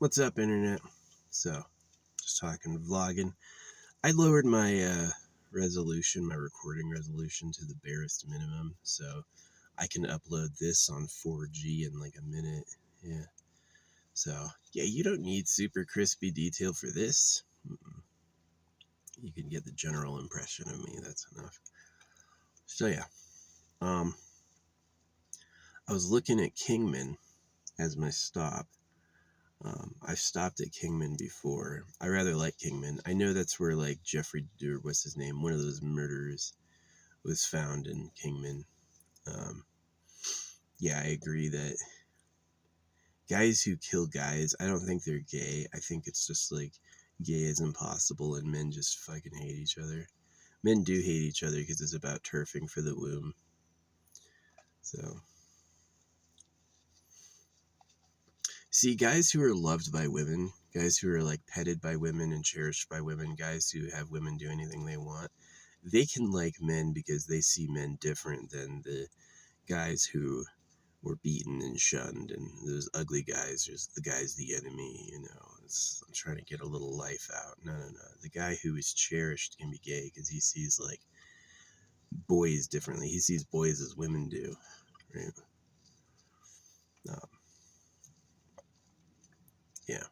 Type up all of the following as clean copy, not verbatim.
What's up, internet? So, just talking vlogging. I lowered my resolution, my recording resolution to the barest minimum, so I can upload this on 4G in like a minute. Yeah. So, yeah, you don't need super crispy detail for this. You can get the general impression of me. That's enough. So, yeah. I was looking at Kingman as my stop. I've stopped at Kingman before. I rather like Kingman. I know that's where like Jeffrey, or what's his name, one of those murderers was found in Kingman. Um, yeah, I agree that guys who kill guys, I don't think they're gay. I think it's just like gay is impossible and men just fucking hate each other. Men do hate each other because it's about turfing for the womb. So, see, guys who are loved by women, guys who are like petted by women and cherished by women, guys who have women do anything they want, they can like men because they see men different than the guys who were beaten and shunned, and those ugly guys, just the guy's the enemy, you know. I'm trying to get a little life out. No. The guy who is cherished can be gay because he sees like boys differently. He sees boys as women do, right? Um, yeah.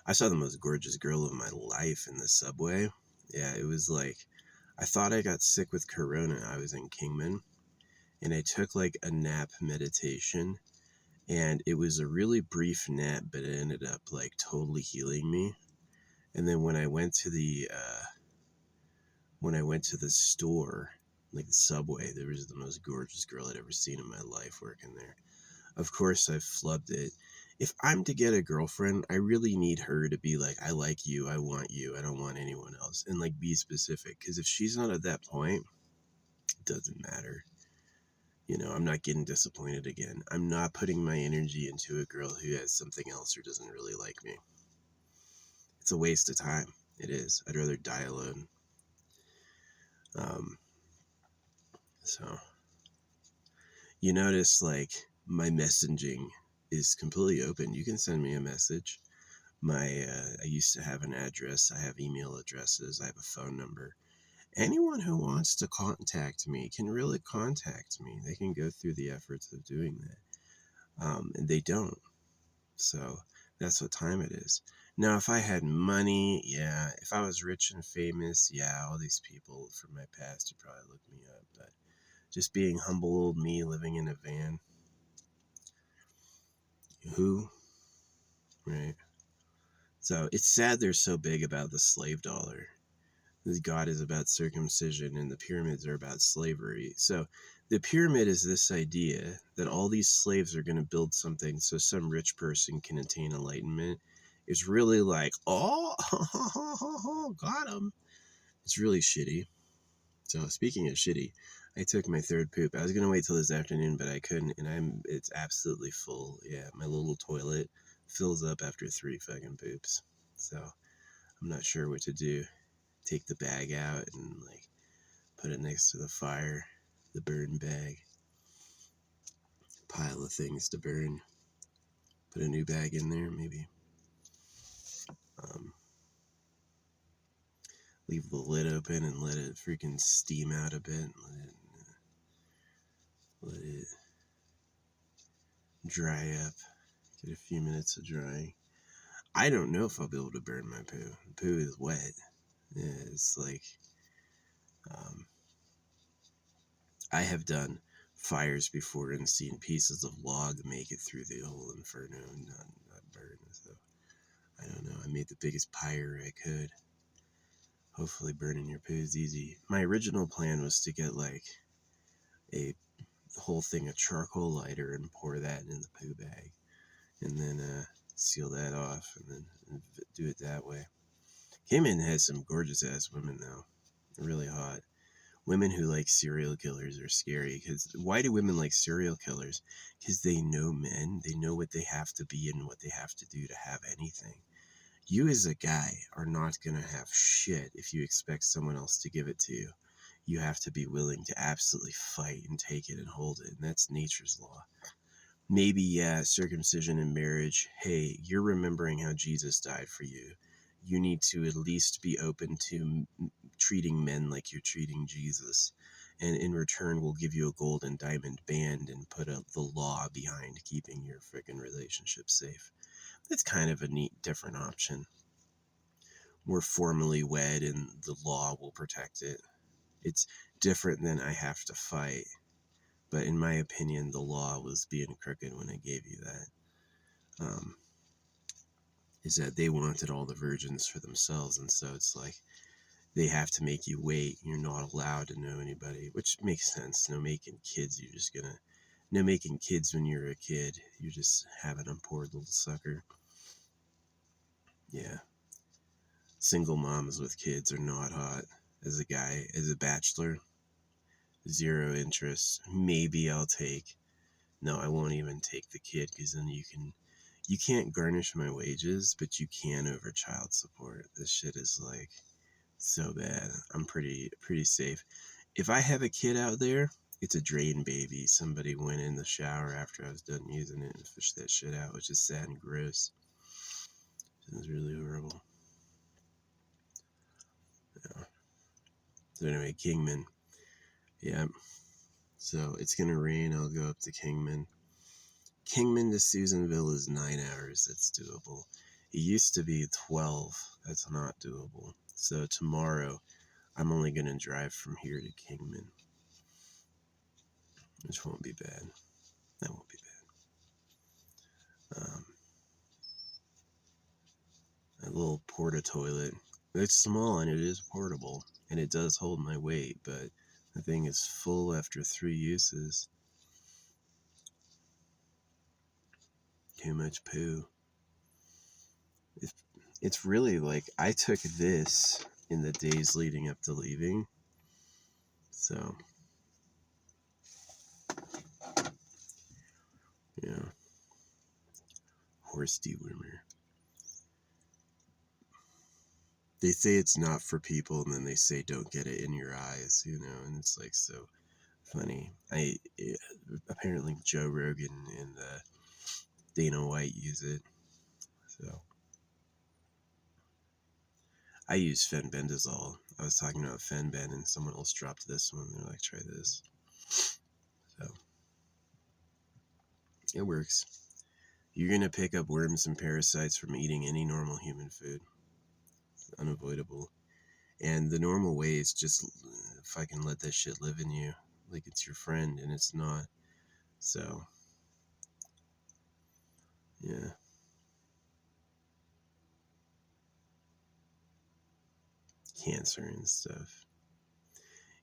I saw the most gorgeous girl of my life in the subway. Yeah, it was like, I thought I got sick with corona. I was in Kingman, and I took like a nap meditation, and it was a really brief nap, but it ended up like totally healing me. And then when I went to the store, like the subway, there was the most gorgeous girl I'd ever seen in my life working there. Of course, I've flubbed it. If I'm to get a girlfriend, I really need her to be like, I like you, I want you, I don't want anyone else, and like be specific. Because if she's not at that point, it doesn't matter. You know, I'm not getting disappointed again. I'm not putting my energy into a girl who has something else or doesn't really like me. It's a waste of time. It is. I'd rather die alone. Um, so you notice like my messaging is completely open. You can send me a message. I used to have an address. I have email addresses. I have a phone number. Anyone who wants to contact me can really contact me. They can go through the efforts of doing that. And they don't. So that's what time it is. Now, if I had money, yeah. If I was rich and famous, yeah, all these people from my past would probably look me up. But just being humble old me living in a van, who, right? So it's sad they're so big about the slave dollar. God is about circumcision and the pyramids are about slavery. So the pyramid is this idea that all these slaves are going to build something so some rich person can attain enlightenment. It's really like, oh, got him. It's really shitty. So speaking of shitty, I took my third poop. I was going to wait till this afternoon, but I couldn't, and it's absolutely full. Yeah, my little toilet fills up after 3 fucking poops. So I'm not sure what to do. Take the bag out and like put it next to the fire, the burn bag, pile of things to burn, put a new bag in there, maybe. Um, leave the lid open and let it freaking steam out a bit. Let it dry up. Get a few minutes of drying. I don't know if I'll be able to burn my poo. Poo is wet. Yeah, it's like, um, I have done fires before and seen pieces of log make it through the whole inferno and not burn. So I don't know. I made the biggest pyre I could. Hopefully burning your poo is easy. My original plan was to get like a whole thing of charcoal lighter and pour that in the poo bag. And then seal that off and then do it that way. Cayman has some gorgeous ass women though. They're really hot. Women who like serial killers are scary. Because why do women like serial killers? Because they know men. They know what they have to be and what they have to do to have anything. You as a guy are not going to have shit if you expect someone else to give it to you. You have to be willing to absolutely fight and take it and hold it. And that's nature's law. Maybe, yeah, circumcision and marriage. Hey, you're remembering how Jesus died for you. You need to at least be open to treating men like you're treating Jesus. And in return, we'll give you a gold and diamond band and put up the law behind keeping your freaking relationship safe. That's kind of a neat, different option. We're formally wed and the law will protect it. It's different than I have to fight. But in my opinion, the law was being crooked when I gave you that. Is that they wanted all the virgins for themselves, and so it's like they have to make you wait. You're not allowed to know anybody, which makes sense. No making kids, you're just gonna no making kids when you're a kid. You're just having a poor little sucker. Yeah, single moms with kids are not hot. As a guy, as a bachelor, zero interest. Maybe I'll take. No, I won't even take the kid because then you can't garnish my wages, but you can over child support. This shit is like so bad. I'm pretty safe. If I have a kid out there, it's a drain baby. Somebody went in the shower after I was done using it and fished that shit out, which is sad and gross. It's really horrible. Yeah. So anyway, Kingman. Yeah. So it's gonna rain. I'll go up to Kingman. Kingman to Susanville is 9 hours. That's doable. It used to be 12. That's not doable. So tomorrow, I'm only going to drive from here to Kingman, which won't be bad. That won't be bad. A little porta toilet. It's small and it is portable, and it does hold my weight, but the thing is full after 3 uses. Too much poo. It's really like I took this in the days leading up to leaving. So, yeah. Horse dewormer. They say it's not for people, and then they say don't get it in your eyes, and it's like so funny. Apparently Joe Rogan and Dana White use it, so I use fenbendazole. I was talking about Fenben, and someone else dropped this one. They're like, try this. So it works. You're gonna pick up worms and parasites from eating any normal human food. It's unavoidable. And the normal way is just fucking let that shit live in you, like it's your friend, and it's not. So, yeah. Cancer and stuff.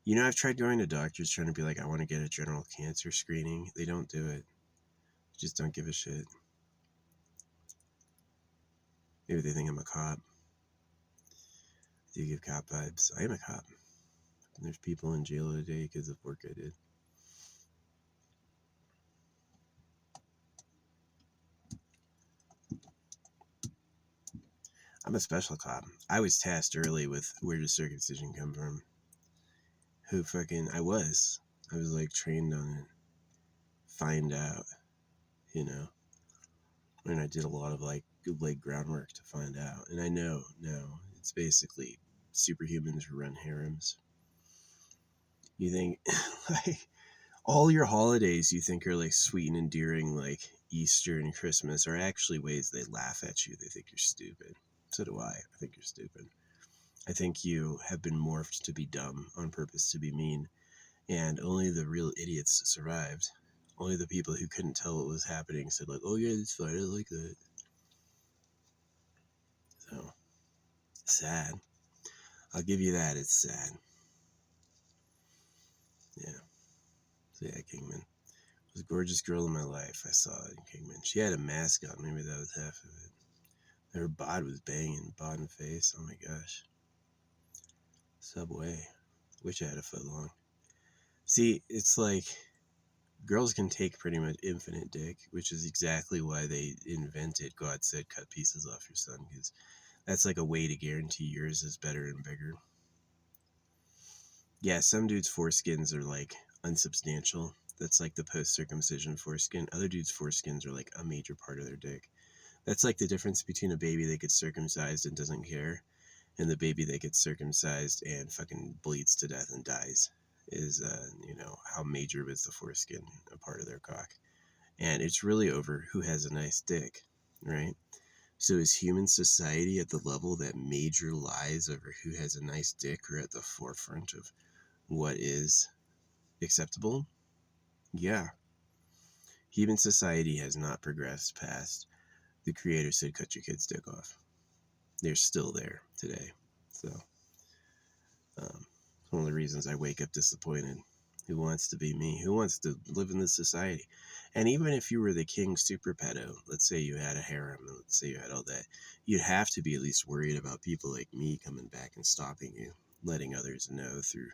I've tried going to doctors trying to be like, I want to get a general cancer screening. They don't do it. They just don't give a shit. Maybe they think I'm a cop. I do give cop vibes. I am a cop. There's people in jail today because of work I did. I'm a special cop. I was tasked early with where does circumcision come from. I was like trained on it. Find out, and I did a lot of like groundwork to find out. And I know now it's basically superhumans who run harems. You think like all your holidays you think are like sweet and endearing, like Easter and Christmas, are actually ways they laugh at you. They think you're stupid. So do I. I think you're stupid. I think you have been morphed to be dumb on purpose to be mean, and only the real idiots survived. Only the people who couldn't tell what was happening said like, "Oh yeah, it's fine. I like that." So sad. I'll give you that. It's sad. Yeah. So yeah, Kingman. It was a gorgeous girl in my life. I saw it in Kingman. She had a mask on. Maybe that was half of it. Her bod was banging. Bod and face. Oh my gosh. Subway. Wish I had a foot long. See, it's like girls can take pretty much infinite dick, which is exactly why they invented God said cut pieces off your son, because that's like a way to guarantee yours is better and bigger. Yeah, some dudes' foreskins are like unsubstantial. That's like the post-circumcision foreskin. Other dudes' foreskins are like a major part of their dick. That's like the difference between a baby that gets circumcised and doesn't care and the baby that gets circumcised and fucking bleeds to death and dies. Is, how major was the foreskin a part of their cock. And it's really over who has a nice dick, right? So is human society at the level that major lies over who has a nice dick are at the forefront of what is acceptable? Yeah. Human society has not progressed past the creator said cut your kid's dick off. They're still there today. So it's one of the reasons I wake up disappointed. Who wants to be me? Who wants to live in this society? And even if you were the king super pedo, let's say you had a harem, and let's say you had all that, you'd have to be at least worried about people like me coming back and stopping you, letting others know through,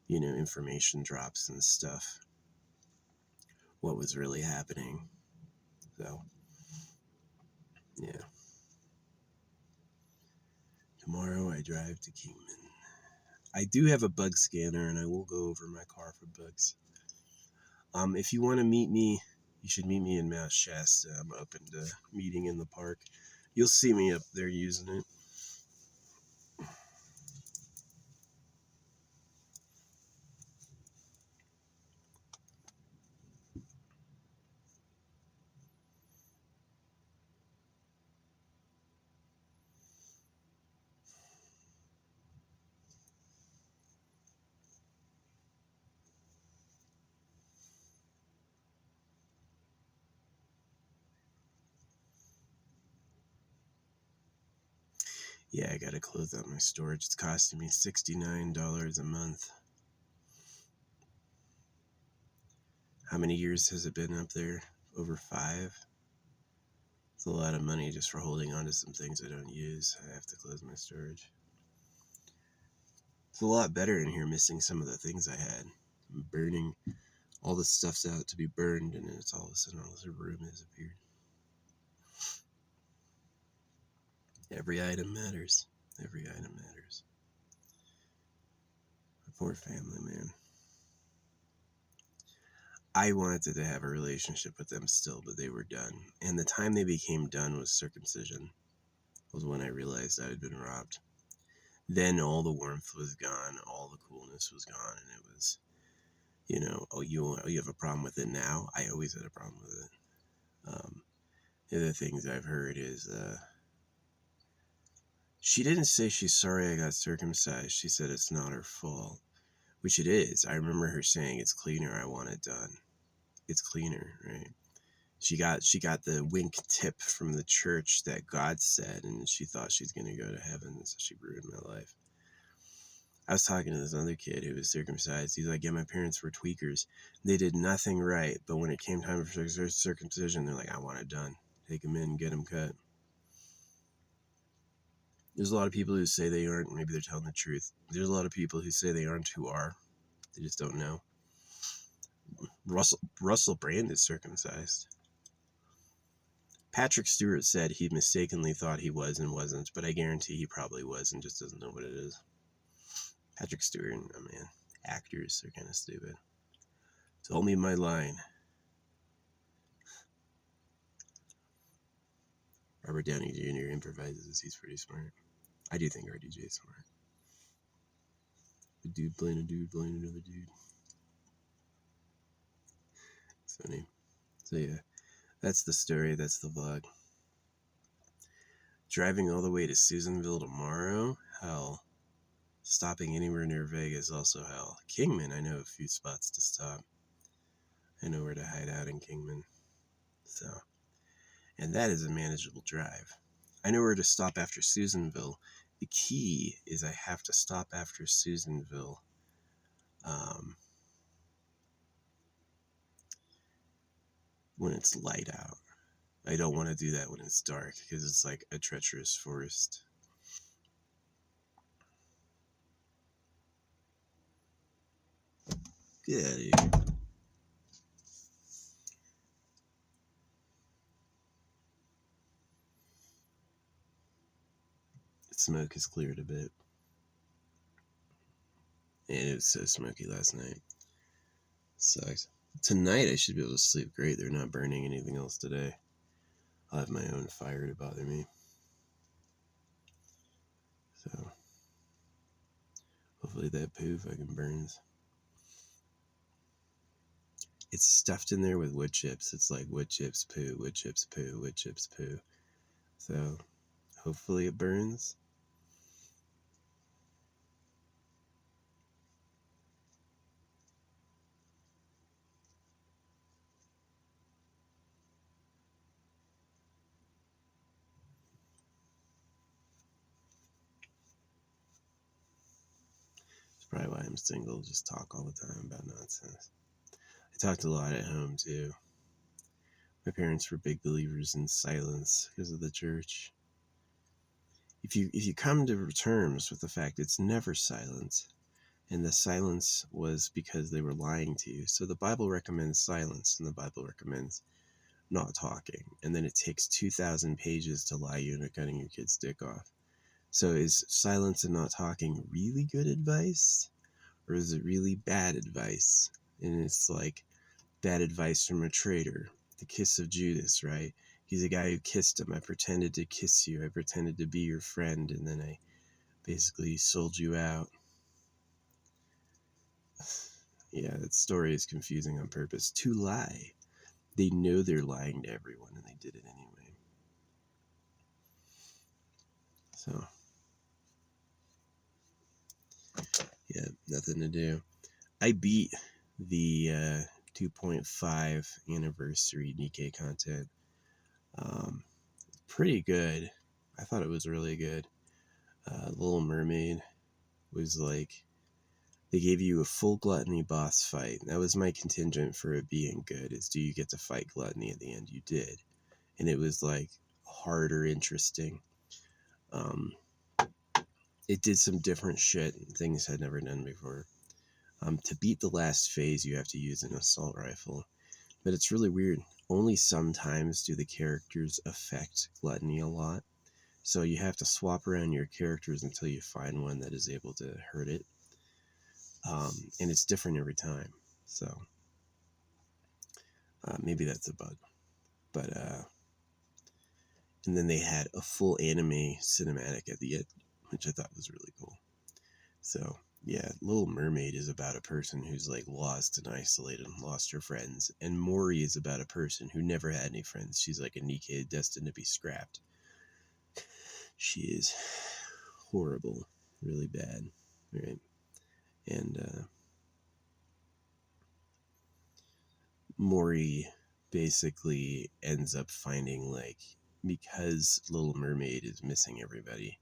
information drops and stuff, what was really happening. So, yeah. Tomorrow I drive to Kingman. I do have a bug scanner, and I will go over my car for bugs. If you want to meet me, you should meet me in Mount Shasta. I'm open to meeting in the park. You'll see me up there using it. Yeah, I gotta close out my storage. It's costing me $69 a month. How many years has it been up there? Over 5? It's a lot of money just for holding on to some things I don't use. I have to close my storage. It's a lot better in here missing some of the things I had. I'm burning. All the stuff's out to be burned, and it's all of a sudden all this room has appeared. Every item matters. Every item matters. My poor family, man. I wanted to have a relationship with them still, but they were done. And the time they became done was circumcision. Was when I realized I had been robbed. Then all the warmth was gone, all the coolness was gone, and it was, you have a problem with it now? I always had a problem with it. The other things I've heard is, she didn't say she's sorry I got circumcised. She said it's not her fault, which it is. I remember her saying it's cleaner, I want it done. It's cleaner, right? She got the wink tip from the church that God said, and she thought she's going to go to heaven, so she ruined my life. I was talking to this other kid who was circumcised. He's like, yeah, my parents were tweakers. They did nothing right, but when it came time for circumcision, they're like, I want it done. Take them in, get them cut. There's a lot of people who say they aren't. Maybe they're telling the truth. There's a lot of people who say they aren't who are. They just don't know. Russell Brand is circumcised. Patrick Stewart said he mistakenly thought he was and wasn't, but I guarantee he probably was and just doesn't know what it is. Patrick Stewart, oh man, actors are kind of stupid. Told me my line. Robert Downey Jr. improvises. He's pretty smart. I do think RDJ is smart. A dude playing another dude. It's funny. So yeah, that's the story. That's the vlog. Driving all the way to Susanville tomorrow? Hell. Stopping anywhere near Vegas, also hell. Kingman, I know a few spots to stop. I know where to hide out in Kingman. So, and that is a manageable drive. I know where to stop after Susanville. The key is I have to stop after Susanville when it's light out. I don't want to do that when it's dark because it's like a treacherous forest. Get out of here. The smoke has cleared a bit. And it was so smoky last night. Sucks. Tonight I should be able to sleep great. They're not burning anything else today. I'll have my own fire to bother me. So hopefully that poo fucking burns. It's stuffed in there with wood chips. It's like wood chips, poo, wood chips, poo, wood chips, poo. So hopefully it burns. It's probably why I'm single. Just talk all the time about nonsense. I talked a lot at home too. My parents were big believers in silence because of the church. If you come to terms with the fact it's never silence, and the silence was because they were lying to you. So the Bible recommends silence, and the Bible recommends not talking, and then it takes 2,000 pages to lie you into cutting your kid's dick off. So is silence and not talking really good advice, or is it really bad advice? And it's like bad advice from a traitor. The kiss of Judas, right? He's a guy who kissed him. I pretended to kiss you. I pretended to be your friend, and then I basically sold you out. Yeah, that story is confusing on purpose. To lie. They know they're lying to everyone, and they did it anyway. So, yeah, nothing to do. I beat the 2.5 anniversary Nikkei content. Pretty good. I thought it was really good. Little Mermaid was like, they gave you a full Gluttony boss fight. That was my contingent for it being good, is do you get to fight Gluttony at the end? You did. And it was like hard or interesting. It did some different shit, things I'd never done before. To beat the last phase, you have to use an assault rifle. But it's really weird. Only sometimes do the characters affect Gluttony a lot. So you have to swap around your characters until you find one that is able to hurt it. And it's different every time. So maybe that's a bug. But, and then they had a full anime cinematic at the end, which I thought was really cool. So, yeah, Little Mermaid is about a person who's like lost and isolated and lost her friends. And Mori is about a person who never had any friends. She's like a Nikkei destined to be scrapped. She is horrible, really bad, right? And Mori basically ends up finding, like, because Little Mermaid is missing everybody,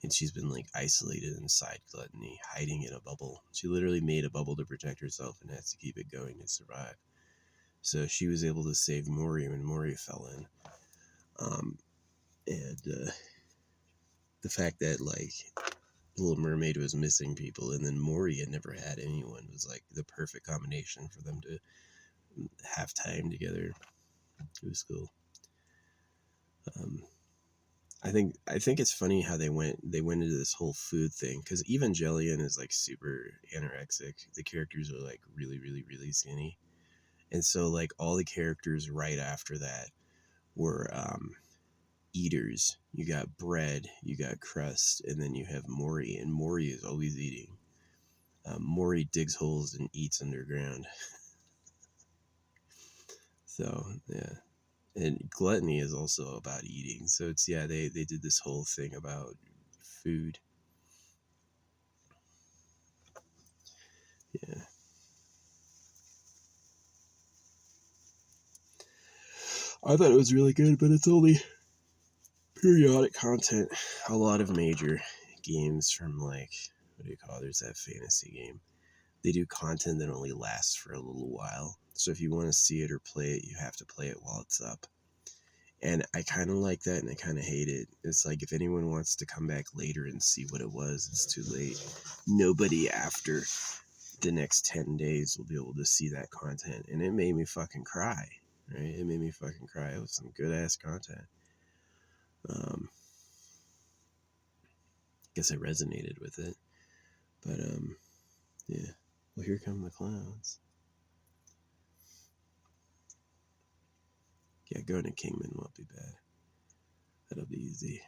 and she's been like isolated inside Gluttony, hiding in a bubble. She literally made a bubble to protect herself and has to keep it going to survive. So she was able to save Mori when Mori fell in. And the fact that, like, Little Mermaid was missing people and then Mori had never had anyone was like the perfect combination for them to have time together. It was cool. I think it's funny how they went into this whole food thing, because Evangelion is like super anorexic. The characters are like really, really, really skinny, and so like all the characters right after that were eaters. You got bread, you got crust, and then you have Mori, and Mori is always eating. Mori digs holes and eats underground. So yeah, and Gluttony is also about eating. So it's, yeah, they did this whole thing about food. Yeah. I thought it was really good, but it's only periodic content. A lot of major games from, like, what do you call it? There's that fantasy game. They do content that only lasts for a little while. So if you want to see it or play it, you have to play it while it's up. And I kind of like that, and I kind of hate it. It's like, if anyone wants to come back later and see what it was, it's too late. Nobody after the next 10 days will be able to see that content. And it made me fucking cry, right? It made me fucking cry. It was some good ass content. Guess I resonated with it. But, yeah. Well, here come the clouds. Yeah, going to Kingman won't be bad. That'll be easy.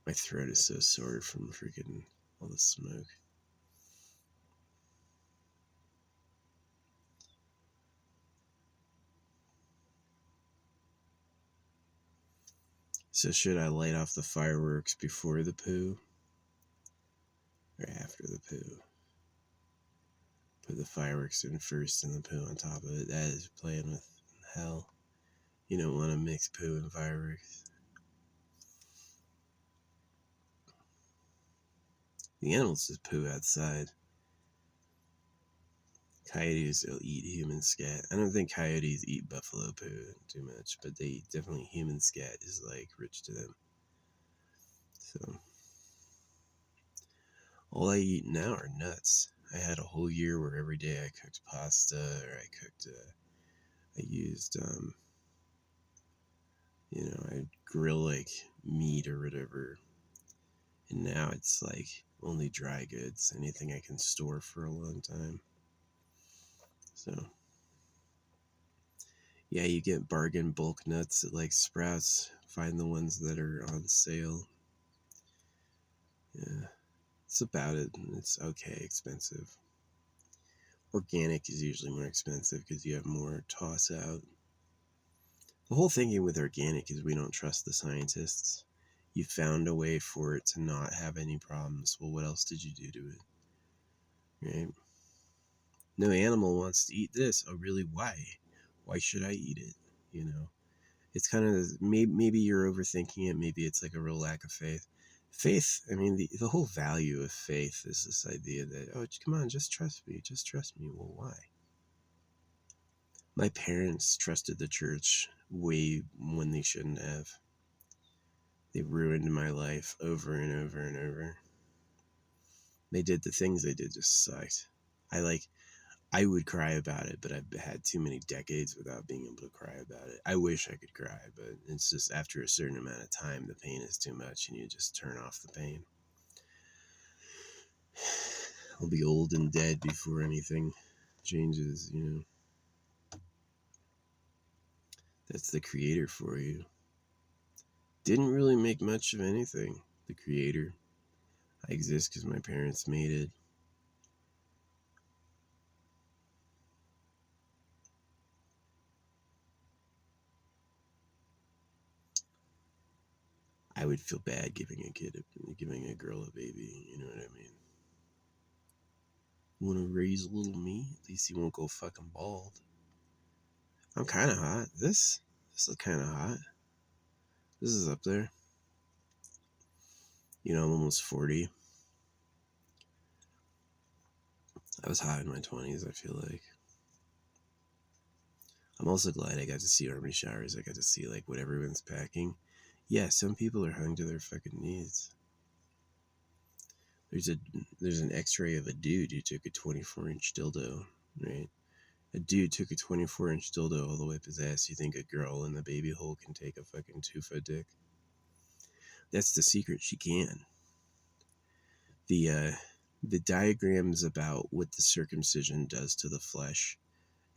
My throat is so sore from freaking all the smoke. So should I light off the fireworks before the poo? Or after the poo? Put the fireworks in first and the poo on top of it. That is playing with hell. You don't want to mix poo and fireworks. The animals just poo outside. Coyotes will eat human scat. I don't think coyotes eat buffalo poo too much, but they definitely, human scat is like rich to them. So all I eat now are nuts. I had a whole year where every day I cooked pasta, or I used, I grill like meat or whatever. And now it's like only dry goods, anything I can store for a long time. So, yeah, you get bargain bulk nuts at like Sprouts. Find the ones that are on sale. Yeah, it's about it. It's okay expensive. Organic is usually more expensive because you have more toss out. The whole thinking with organic is we don't trust the scientists. You found a way for it to not have any problems. Well, what else did you do to it? Right? No animal wants to eat this. Oh, really? Why? Why should I eat it? It's kind of, maybe you're overthinking it. Maybe it's like a real lack of faith. Faith, I mean, the whole value of faith is this idea that, oh, come on, just trust me. Just trust me. Well, why? My parents trusted the church way when they shouldn't have. They ruined my life over and over and over. They did the things they did just sucked. I would cry about it, but I've had too many decades without being able to cry about it. I wish I could cry, but it's just after a certain amount of time, the pain is too much and you just turn off the pain. I'll be old and dead before anything changes, That's the creator for you. Didn't really make much of anything, the creator. I exist because my parents made it. I would feel bad giving a girl a baby, you know what I mean? Want to raise a little me? At least he won't go fucking bald. I'm kind of hot. This is kind of hot. This is up there. I'm almost 40. I was hot in my 20s, I feel like. I'm also glad I got to see army showers. I got to see like what everyone's packing. Yeah, some people are hung to their fucking knees. There's an x-ray of a dude who took a 24-inch dildo, right? A dude took a 24-inch dildo all the way up his ass. You think a girl in the baby hole can take a fucking 2-foot dick? That's the secret. She can. The diagrams about what the circumcision does to the flesh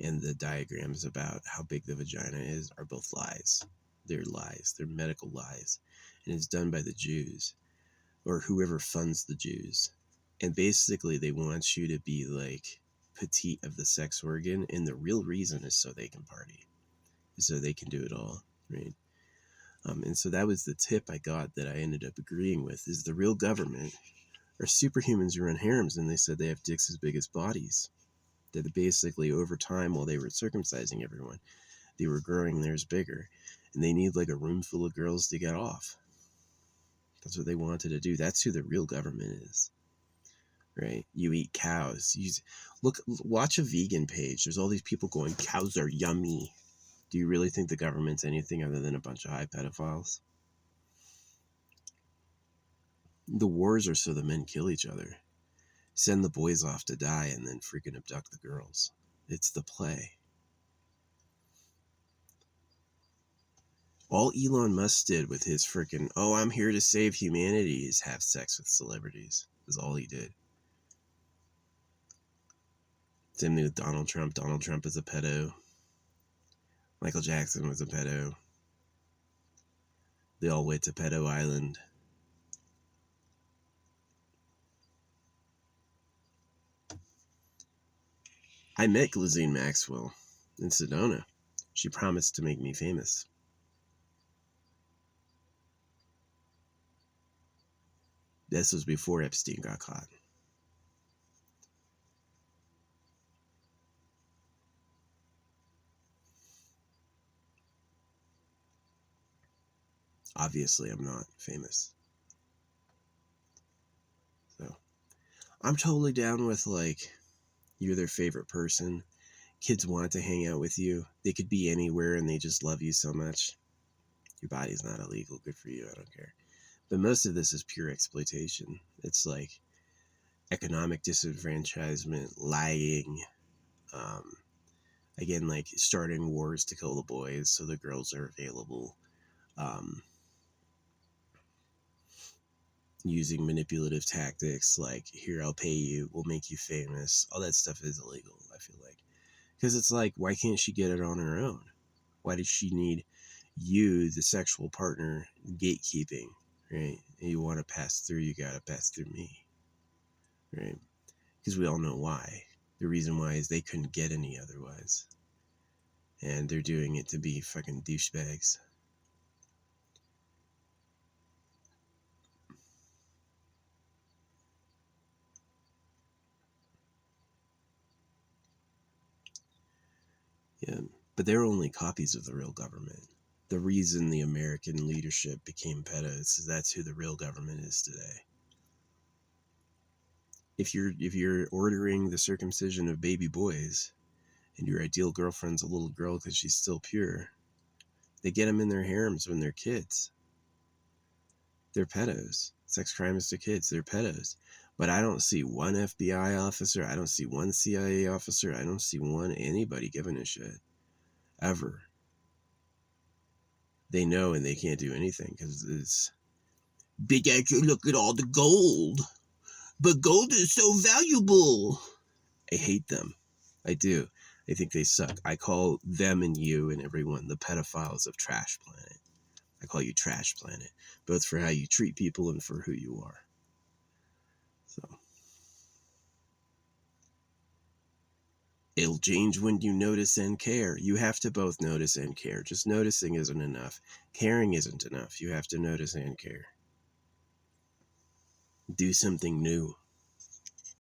and the diagrams about how big the vagina is are both lies. They're lies. They're medical lies. And it's done by the Jews or whoever funds the Jews. And basically they want you to be like petite of the sex organ, and the real reason is so they can party. So they can do it all, right? And so that was the tip I got that I ended up agreeing with, is the real government are superhumans who run harems, and they said they have dicks as big as bodies. That basically over time, while they were circumcising everyone, they were growing theirs bigger, and they need like a room full of girls to get off. That's what they wanted to do. That's who the real government is, right? You eat cows. Watch a vegan page. There's all these people going, cows are yummy. Do you really think the government's anything other than a bunch of high pedophiles? The wars are so the men kill each other. Send the boys off to die and then freaking abduct the girls. It's the play. All Elon Musk did with his freaking, oh, I'm here to save humanity, is have sex with celebrities. Is all he did. Same thing with Donald Trump. Donald Trump is a pedo. Michael Jackson was a pedo. They all went to Pedo Island. I met Ghislaine Maxwell in Sedona. She promised to make me famous. This was before Epstein got caught. Obviously, I'm not famous. So, I'm totally down with, like, you're their favorite person. Kids want to hang out with you. They could be anywhere and they just love you so much. Your body's not illegal. Good for you. I don't care. But most of this is pure exploitation. It's like economic disenfranchisement, lying, again, like starting wars to kill the boys so the girls are available, using manipulative tactics like, here, I'll pay you, we'll make you famous. All that stuff is illegal, I feel like. Because it's like, why can't she get it on her own? Why does she need you, the sexual partner, gatekeeping, right? And you want to pass through, you got to pass through me, right? Because we all know why. The reason why is they couldn't get any otherwise. And they're doing it to be fucking douchebags. Yeah, but they're only copies of the real government. The reason the American leadership became pedos is that's who the real government is today. If you're ordering the circumcision of baby boys, and your ideal girlfriend's a little girl because she's still pure, they get them in their harems when they're kids. They're pedos. Sex crimes to kids. They're pedos. But I don't see one FBI officer. I don't see one CIA officer. I don't see one anybody giving a shit. Ever. They know and they can't do anything because it's big actor, look at all the gold. But gold is so valuable. I hate them. I do. I think they suck. I call them and you and everyone the pedophiles of Trash Planet. I call you Trash Planet, both for how you treat people and for who you are. So it'll change when you notice and care. You have to both notice and care. Just noticing isn't enough. Caring isn't enough. You have to notice and care. Do something new.